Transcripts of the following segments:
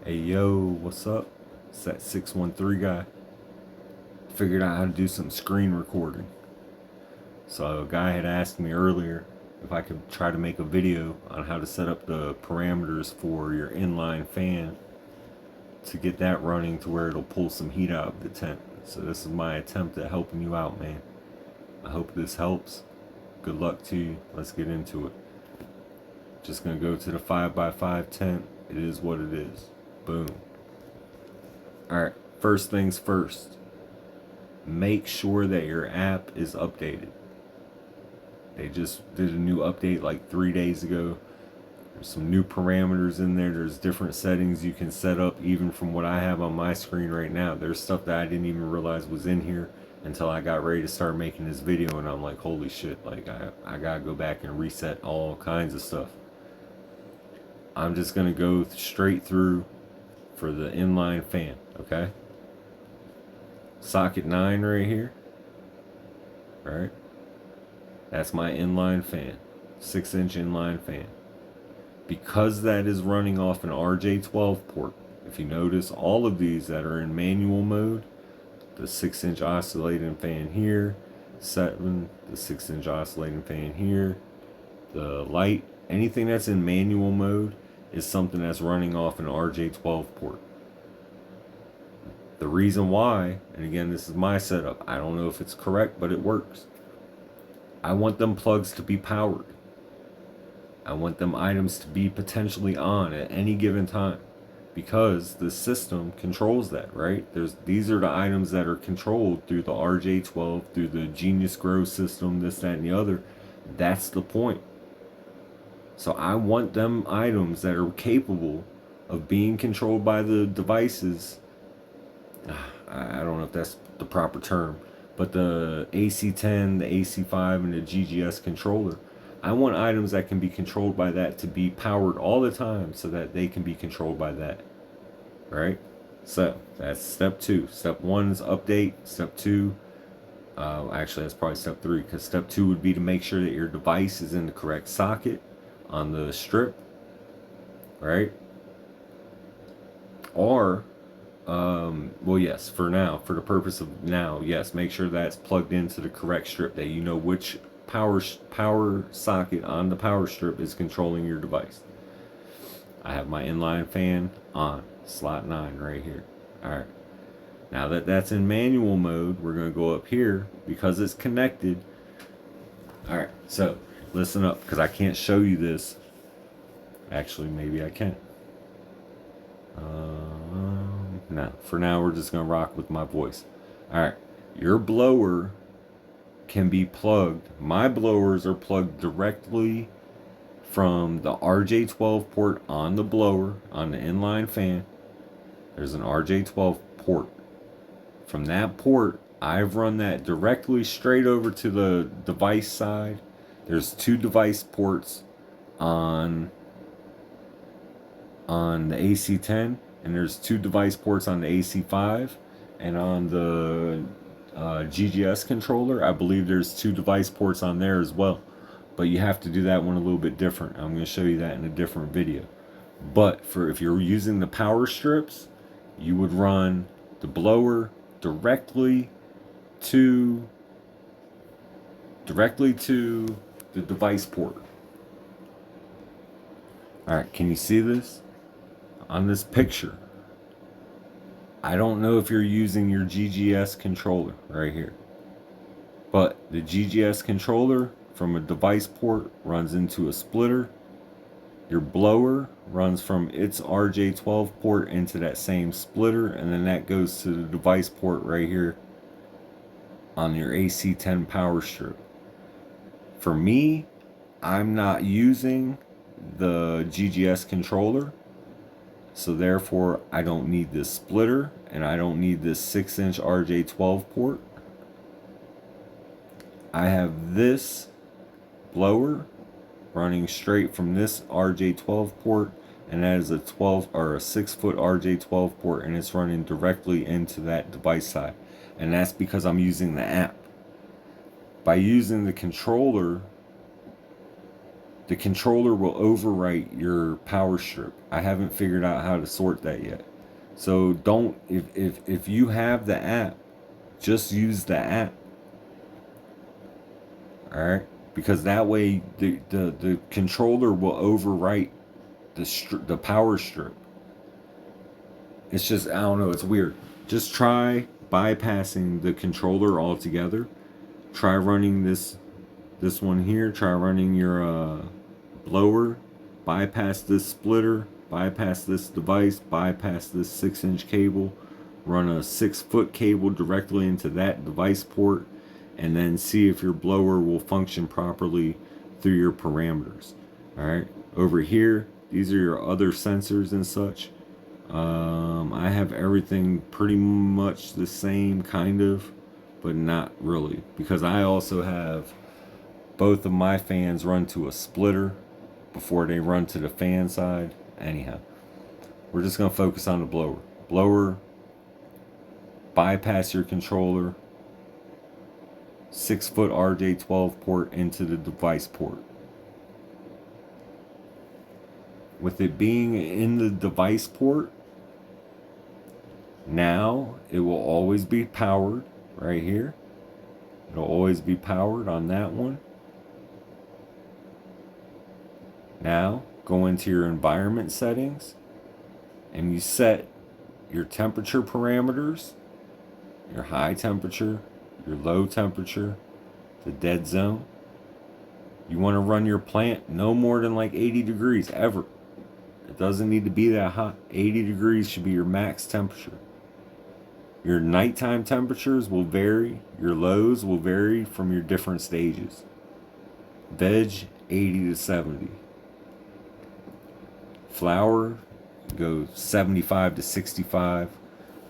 Hey yo, what's up? It's that 613 guy. Figured out how to do some screen recording. So a guy had asked me earlier if I could try to make a video on how to set up the parameters for your inline fan to get that running to where it'll pull some heat out of the tent. So this is my attempt at helping you out, man. I hope this helps. Good luck to you. Let's get into it. Just gonna go to the 5x5 tent. It is what it is. Boom. Alright, first things first. Make sure that your app is updated. They just did a new update like 3 days ago. There's some new parameters in there. There's different settings you can set up even from what I have on my screen right now. There's stuff that I didn't even realize was in here until I got ready to start making this video, and I'm like, holy shit, like I gotta go back and reset all kinds of stuff. I'm just gonna go straight through for the inline fan, okay? Socket 9 right here. Alright. That's my inline fan. 6-inch inline fan. Because that is running off an RJ12 port, if you notice all of these that are in manual mode, the 6-inch oscillating fan here, the 6-inch oscillating fan here, the light, anything that's in manual mode is something that's running off an RJ12 port. The reason why, and again, this is my setup, I don't know if it's correct, but it works. I want them plugs to be powered. I want them items to be potentially on at any given time, because the system controls that, right? These are the items that are controlled through the RJ12, through the Genius Grow system, this, that, and the other. That's the point. So I want them items that are capable of being controlled by the devices. I don't know if that's the proper term, but the AC10, the AC5, and the GGS controller. I want items that can be controlled by that to be powered all the time so that they can be controlled by that. Right? So that's step 2. Step 1 is update. Step 2, actually that's probably step 3, because step 2 would be to make sure that your device is in the correct socket on the strip. Right? Or well, yes, for now, for the purpose of now, yes, make sure that's plugged into the correct strip, that you know which power socket on the power strip is controlling your device. I have my inline fan on slot 9 right here. Alright, now that that's in manual mode, we're going to go up here because it's connected. Alright, so listen up, because I can't show you this. Actually, maybe I can. No, for now we're just going to rock with my voice. Alright, your blower can be plugged. My blowers are plugged directly from the RJ12 port on the blower, on the inline fan. There's an RJ12 port. From that port, I've run that directly straight over to the device side. There's 2 device ports on the AC10, and there's 2 device ports on the AC5, and on the GGS controller, I believe there's 2 device ports on there as well. But you have to do that one a little bit different. I'm going to show you that in a different video. But if you're using the power strips, you would run the blower directly to the device port. Alright, can you see this? On this picture, I don't know if you're using your GGS controller right here, but the GGS controller from a device port runs into a splitter. Your blower runs from its RJ12 port into that same splitter, and then that goes to the device port right here on your AC10 power strip. For me, I'm not using the GGS controller, so therefore I don't need this splitter, and I don't need this 6-inch RJ12 port. I have this blower running straight from this RJ12 port, and that is a 6-foot RJ12 port, and it's running directly into that device side. And that's because I'm using the app. By using the controller, the controller will overwrite your power strip. I haven't figured out how to sort that yet. So don't, if you have the app, just use the app. All right, because that way the controller will overwrite the power strip. It's just, I don't know, it's weird. Just try bypassing the controller altogether. Try running this one here. Try running your blower. Bypass this splitter. Bypass this device. Bypass this 6-inch cable. Run a 6-foot cable directly into that device port, and then see if your blower will function properly through your parameters. Alright, over here, these are your other sensors and such. I have everything pretty much the same, kind of, but not really, because I also have both of my fans run to a splitter before they run to the fan side. Anyhow, we're just going to focus on the blower. Blower, bypass your controller, 6-foot RJ12 port into the device port. With it being in the device port, now it will always be powered right here. It'll always be powered on that one. Now go into your environment settings and you set your temperature parameters, your high temperature, your low temperature, the dead zone. You want to run your plant no more than like 80 degrees ever. It doesn't need to be that hot. 80 degrees should be your max temperature. Your nighttime temperatures will vary. Your lows will vary from your different stages. Veg, 80 to 70. Flower, go 75 to 65.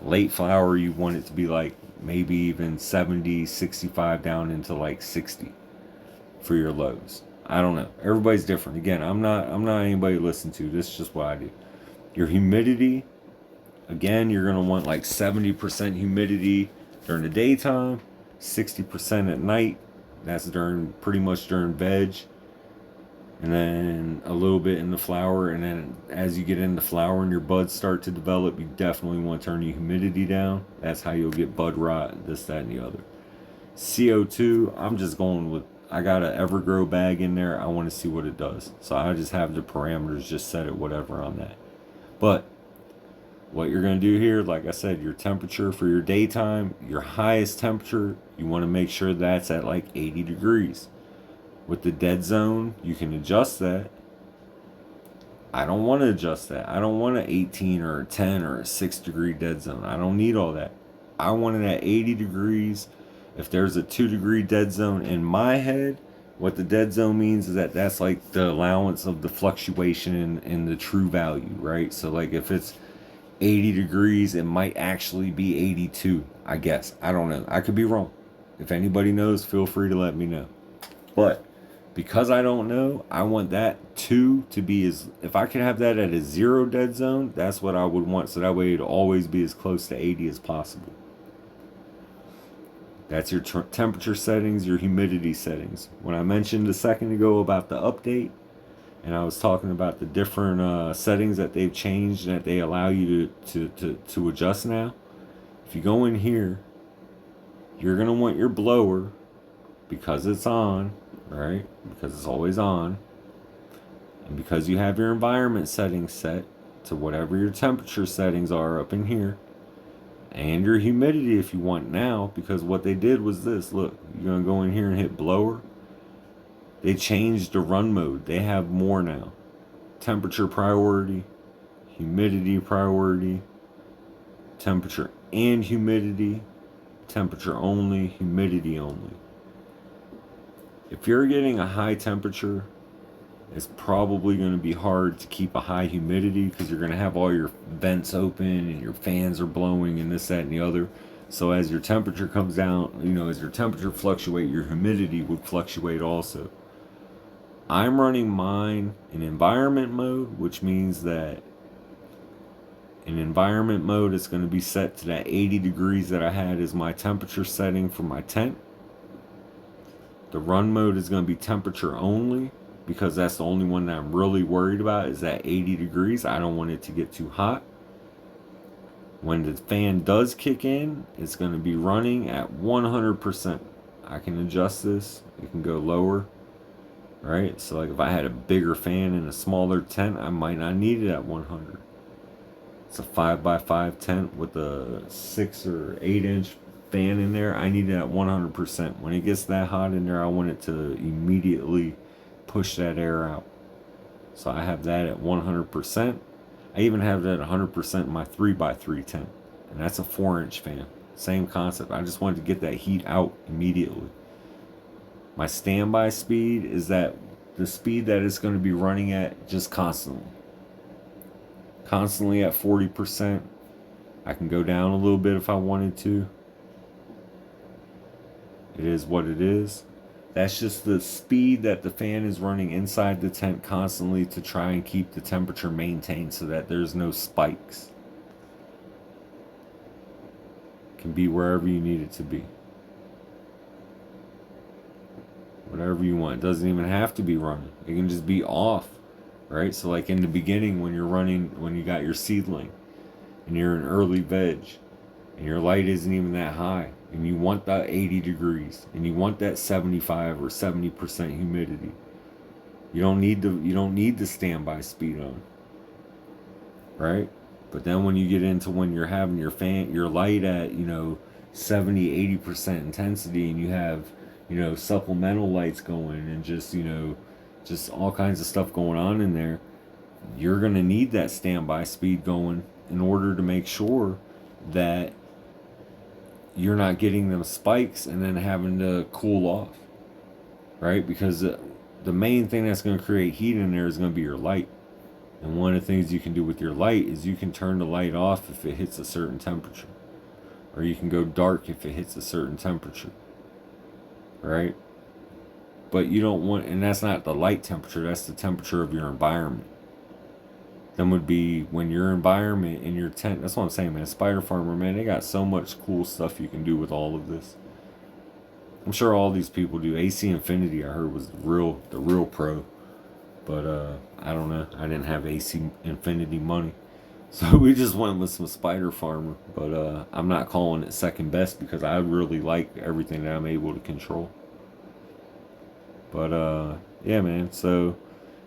Late flower, you want it to be like maybe even 70, 65 down into like 60 for your lows. I don't know. Everybody's different. Again, I'm not anybody to listen to. This is just what I do. Your humidity, again, you're gonna want like 70% humidity during the daytime, 60% at night. That's pretty much during veg, and then a little bit in the flower. And then as you get into flower and your buds start to develop, you definitely want to turn your humidity down. That's how you'll get bud rot, this, that, and the other. CO2, I'm just going with, I got an Evergrow bag in there. I want to see what it does. So I just have the parameters just set it whatever on that. But what you're going to do here, like I said, your temperature for your daytime, your highest temperature, you want to make sure that's at like 80 degrees. With the dead zone, you can adjust that. I don't want to adjust that. I don't want an 18 or a 10 or a 6 degree dead zone. I don't need all that. I want it at 80 degrees. If there's a 2 degree dead zone in my head, what the dead zone means is that that's like the allowance of the fluctuation in the true value, right? So like if it's 80 degrees, it might actually be 82, I guess. I don't know. I could be wrong. If anybody knows, feel free to let me know. But because I don't know, I want that 2 to be as, if I could have that at a 0 dead zone, that's what I would want. So that way it'll always be as close to 80 as possible. That's your temperature settings, your humidity settings. When I mentioned a second ago about the update, and I was talking about the different settings that they've changed and that they allow you to adjust now. If you go in here, you're going to want your blower, because it's on, right? Because it's always on. And because you have your environment settings set to whatever your temperature settings are up in here. And your humidity if you want now, because what they did was this. Look, you're going to go in here and hit blower. They changed the run mode. They have more now. Temperature priority, humidity priority, temperature and humidity, temperature only, humidity only. If you're getting a high temperature, it's probably going to be hard to keep a high humidity because you're going to have all your vents open and your fans are blowing and this, that, and the other. So as your temperature comes down, as your temperature fluctuates, your humidity would fluctuate also. I'm running mine in environment mode, which means that in environment mode, it's going to be set to that 80 degrees that I had as my temperature setting for my tent. The run mode is going to be temperature only, because that's the only one that I'm really worried about, is at 80 degrees. I don't want it to get too hot. When the fan does kick in, it's going to be running at 100%. I can adjust this. It can go lower. Right? So like if I had a bigger fan in a smaller tent, I might not need it at 100. It's a 5x5 tent with a 6 or 8 inch fan in there. I need it at 100%. When it gets that hot in there, I want it to immediately push that air out. So I have that at 100%. I even have that at 100% in my 3x3 tent. And that's a 4-inch fan. Same concept. I just wanted to get that heat out immediately. My standby speed is that the speed that it's going to be running at just constantly. Constantly at 40%. I can go down a little bit if I wanted to. It is what it is. That's just the speed that the fan is running inside the tent constantly to try and keep the temperature maintained so that there's no spikes. It can be wherever you need it to be. Whatever you want. It doesn't even have to be running. It can just be off. Right? So like in the beginning when you're running, when you got your seedling and you're an early veg and your light isn't even that high and you want that 80 degrees and you want that 75 or 70% humidity. You don't need the standby speed on. Right? But then when you get into when you're having your light at, 70, 80% intensity and you have, supplemental lights going and just all kinds of stuff going on in there, you're going to need that standby speed going in order to make sure that you're not getting them spikes and then having to cool off, right? Because the main thing that's going to create heat in there is going to be your light. And one of the things you can do with your light is you can turn the light off if it hits a certain temperature, or you can go dark if it hits a certain temperature, right? But you don't want, and that's not the light temperature, that's the temperature of your environment. Then would be when your environment in your tent, that's what I'm saying, man. Spider Farmer, man, they got so much cool stuff you can do with all of this. I'm sure all these people do. AC Infinity, I heard, was the real pro. But I don't know. I didn't have AC Infinity money. So we just went with some Spider Farmer. But I'm not calling it second best because I really like everything that I'm able to control. But yeah, man. So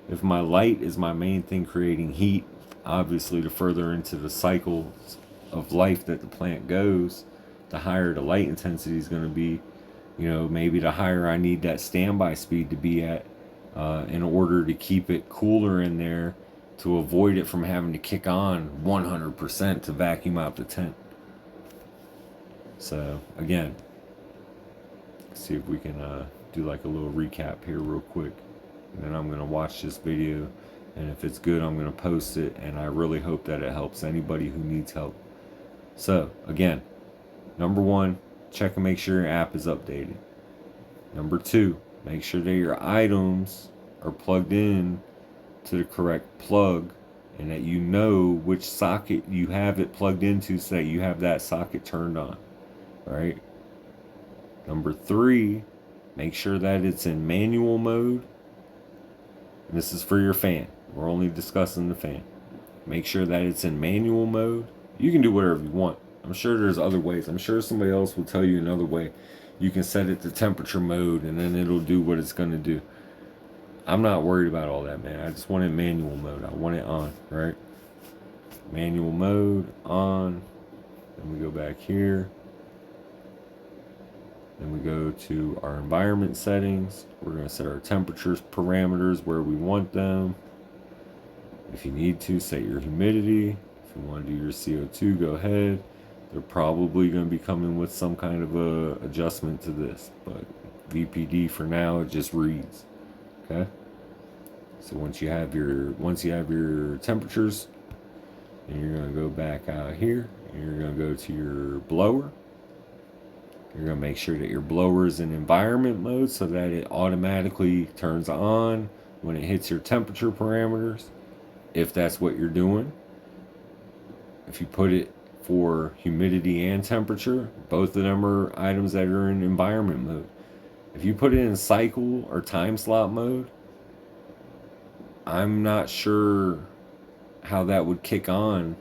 if my light is my main thing creating heat, obviously the further into the cycles of life that the plant goes, the higher the light intensity is going to be. Maybe the higher I need that standby speed to be at in order to keep it cooler in there to avoid it from having to kick on 100% to vacuum out the tent. So again, let's see if we can do like a little recap here real quick. And then I'm going to watch this video, and if it's good, I'm going to post it, and I really hope that it helps anybody who needs help. So again, number 1, check and make sure your app is updated. Number 2, make sure that your items are plugged in to the correct plug and that you know which socket you have it plugged into so that you have that socket turned on. Right? Number 3, make sure that it's in manual mode. And this is for your fan. We're only discussing the fan. Make sure that it's in manual mode. You can do whatever you want. I'm sure there's other ways. I'm sure somebody else will tell you another way. You can set it to temperature mode and then it'll do what it's going to do. I'm not worried about all that, man. I just want it manual mode. I want it on, right? Manual mode, on. Then we go back here. Then we go to our environment settings. We're going to set our temperatures parameters where we want them. If you need to, set your humidity. If you want to do your CO2, go ahead. They're probably going to be coming with some kind of a adjustment to this, but VPD for now, it just reads. Okay. So once you have your temperatures, and you're going to go back out here, and you're going to go to your blower. You're going to make sure that your blower is in environment mode so that it automatically turns on when it hits your temperature parameters, if that's what you're doing. If you put it for humidity and temperature, both of them are items that are in environment mode. If you put it in cycle or time slot mode, I'm not sure how that would kick on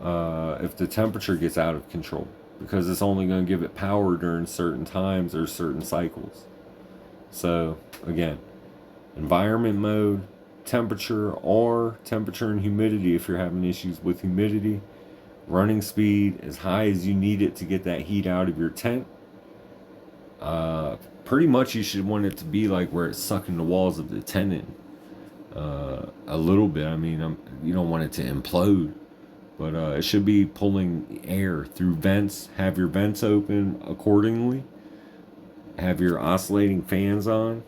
if the temperature gets out of control, because it's only going to give it power during certain times or certain cycles. So again, environment mode, temperature, or temperature and humidity if you're having issues with humidity. Running speed as high as you need it to get that heat out of your tent. Pretty much you should want it to be like where it's sucking the walls of the tent in a little bit. I mean, you don't want it to implode, but it should be pulling air through vents. Have your vents open accordingly. Have your oscillating fans on.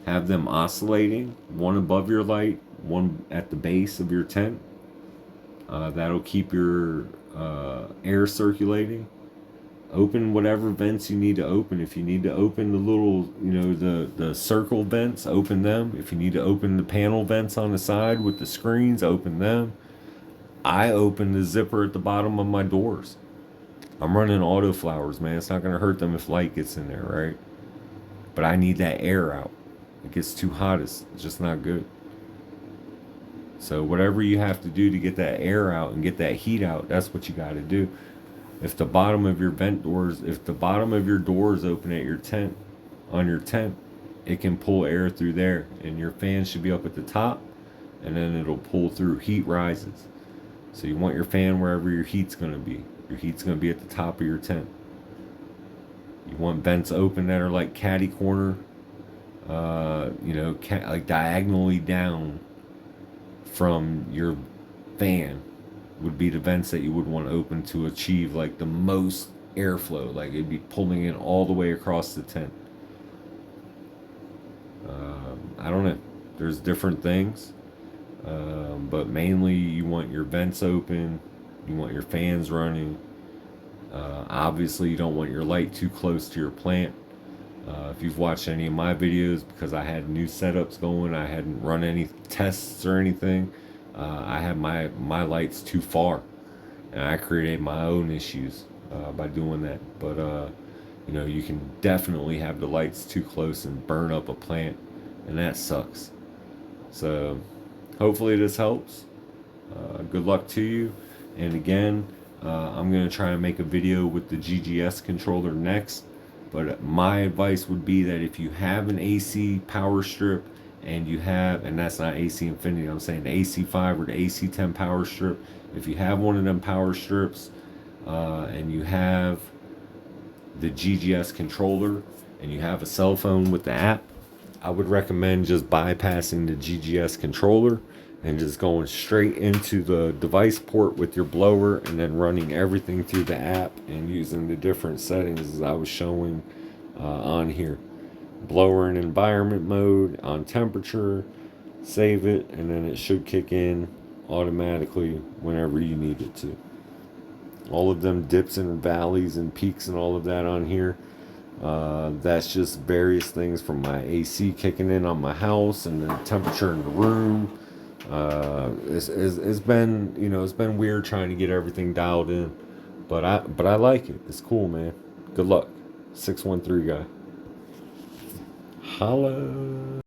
Have them oscillating, one above your light, one at the base of your tent. That'll keep your air circulating. Open whatever vents you need to open. If you need to open the little, the circle vents, open them. If you need to open the panel vents on the side with the screens, open them. I open the zipper at the bottom of my doors. I'm running auto flowers, man. It's not going to hurt them if light gets in there, right? But I need that air out. It gets too hot, it's just not good. So whatever you have to do to get that air out and get that heat out, that's what you got to do. If the bottom of your vent doors, if the bottom of your doors open at your tent, on your tent, it can pull air through there, and your fan should be up at the top, and then it'll pull through. Heat rises. So you want your fan wherever your heat's going to be. Your heat's going to be at the top of your tent. You want vents open that are like catty corner, like diagonally down from your fan would be the vents that you would want to open to achieve like the most airflow. Like it'd be pulling in all the way across the tent. I don't know. There's different things. But mainly you want your vents open. You want your fans running. Obviously you don't want your light too close to your plant. If you've watched any of my videos, because I had new setups going, I hadn't run any tests or anything. I had my lights too far, and I created my own issues by doing that. But you can definitely have the lights too close and burn up a plant, and that sucks. So hopefully this helps. Good luck to you. And again, I'm gonna try and make a video with the GGS controller next. But my advice would be that if you have an AC power strip and that's not AC Infinity, I'm saying the AC5 or the AC10 power strip. If you have one of them power strips and you have the GGS controller and you have a cell phone with the app, I would recommend just bypassing the GGS controller and just going straight into the device port with your blower, and then running everything through the app and using the different settings as I was showing on here. Blower in environment mode, on temperature, save it, and then it should kick in automatically whenever you need it to. All of them dips and valleys and peaks and all of that on here. That's just various things from my AC kicking in on my house and the temperature in the room. It's been it's been weird trying to get everything dialed in, but I like it. It's cool, man. Good luck. 613 guy. Holla.